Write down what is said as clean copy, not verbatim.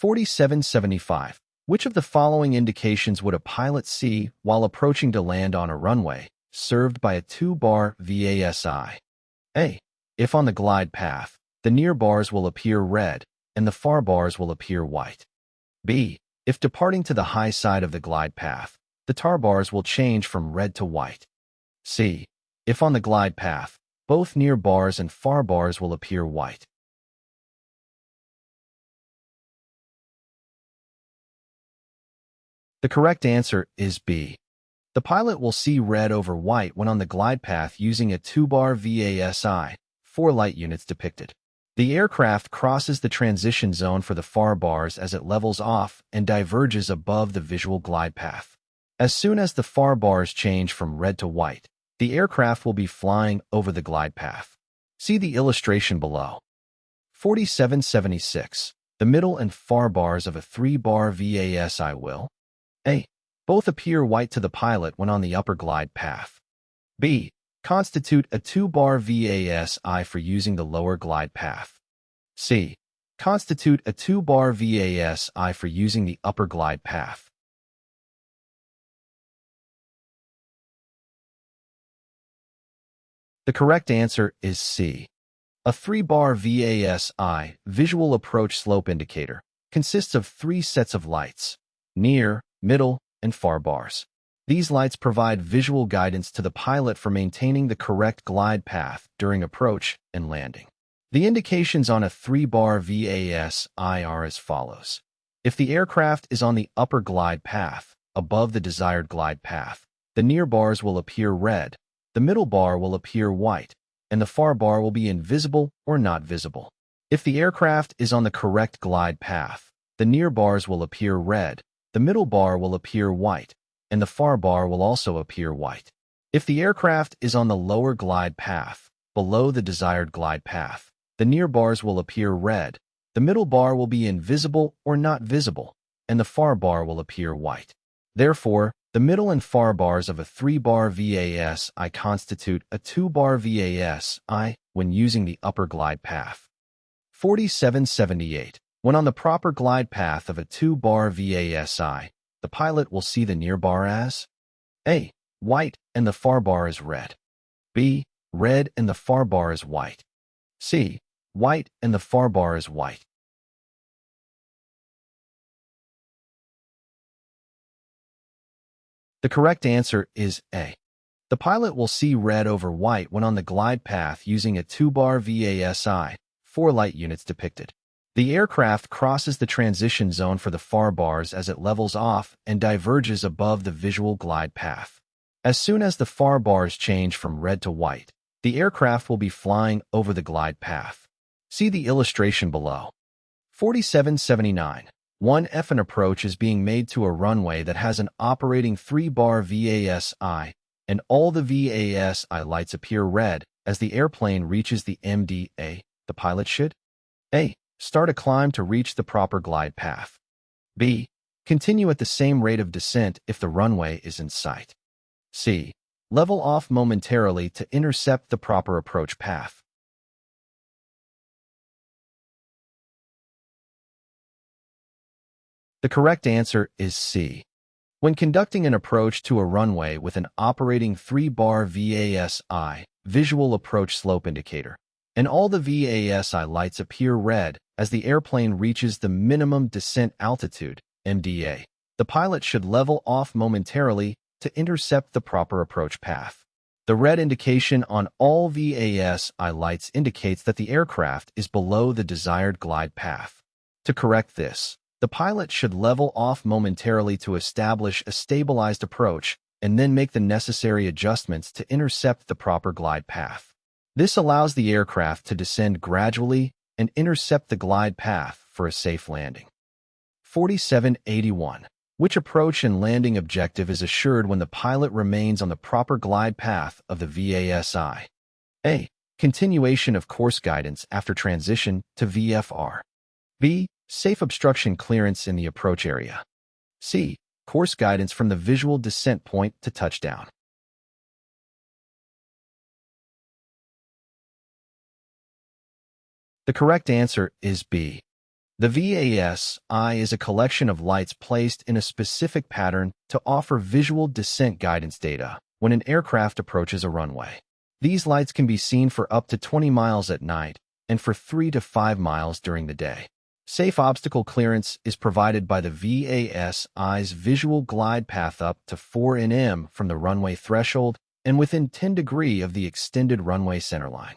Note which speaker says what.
Speaker 1: 4775. Which of the following indications would a pilot see while approaching to land on a runway served by a 2-bar VASI? A. If on the glide path, the near bars will appear red and the far bars will appear white. B. If departing to the high side of the glide path, the tar bars will change from red to white. C. If on the glide path, both near bars and far bars will appear white. The correct answer is B. The pilot will see red over white when on the glide path using a 2-bar VASI, 4 light units depicted. The aircraft crosses the transition zone for the far bars as it levels off and diverges above the visual glide path. As soon as the far bars change from red to white, the aircraft will be flying over the glide path. See the illustration below. 4776. The middle and far bars of a 3-bar VASI will A. Both appear white to the pilot when on the upper glide path. B. Constitute a 2-bar VASI for using the lower glide path. C. Constitute a 2-bar VASI for using the upper glide path. The correct answer is C. A 3-bar VASI, visual approach slope indicator, consists of 3 sets of lights: near, middle, and far bars. These lights provide visual guidance to the pilot for maintaining the correct glide path during approach and landing. The indications on a 3-bar VASI are as follows. If the aircraft is on the upper glide path, above the desired glide path, the near bars will appear red, the middle bar will appear white, and the far bar will be invisible or not visible. If the aircraft is on the correct glide path, the near bars will appear red, the middle bar will appear white, and the far bar will also appear white. If the aircraft is on the lower glide path, below the desired glide path, the near bars will appear red, the middle bar will be invisible or not visible, and the far bar will appear white. Therefore, the middle and far bars of a 3-bar VASI constitute a 2-bar VASI when using the upper glide path. 4778. When on the proper glide path of a 2-bar VASI, the pilot will see the near bar as A. White and the far bar is red. B. Red and the far bar is white. C. White and the far bar is white. The correct answer is A. The pilot will see red over white when on the glide path using a 2-bar VASI, 4 light units depicted. The aircraft crosses the transition zone for the far bars as it levels off and diverges above the visual glide path. As soon as the far bars change from red to white, the aircraft will be flying over the glide path. See the illustration below. 4779. 1F. An approach is being made to a runway that has an operating 3-bar VASI, and all the VASI lights appear red as the airplane reaches the MDA. The pilot should A. Start a climb to reach the proper glide path. B. Continue at the same rate of descent if the runway is in sight. C. Level off momentarily to intercept the proper approach path. The correct answer is C. When conducting an approach to a runway with an operating 3-bar VASI, visual approach slope indicator, and all the VASI lights appear red as the airplane reaches the minimum descent altitude, MDA, the pilot should level off momentarily to intercept the proper approach path. The red indication on all VASI lights indicates that the aircraft is below the desired glide path. To correct this, the pilot should level off momentarily to establish a stabilized approach and then make the necessary adjustments to intercept the proper glide path. This allows the aircraft to descend gradually and intercept the glide path for a safe landing. 4781. Which approach and landing objective is assured when the pilot remains on the proper glide path of the VASI? A. Continuation of course guidance after transition to VFR. B. Safe obstruction clearance in the approach area. C. Course guidance from the visual descent point to touchdown. The correct answer is B. The VASI is a collection of lights placed in a specific pattern to offer visual descent guidance data when an aircraft approaches a runway. These lights can be seen for up to 20 miles at night and for 3 to 5 miles during the day. Safe obstacle clearance is provided by the VASI's visual glide path up to 4 nm from the runway threshold and within 10 degrees of the extended runway centerline.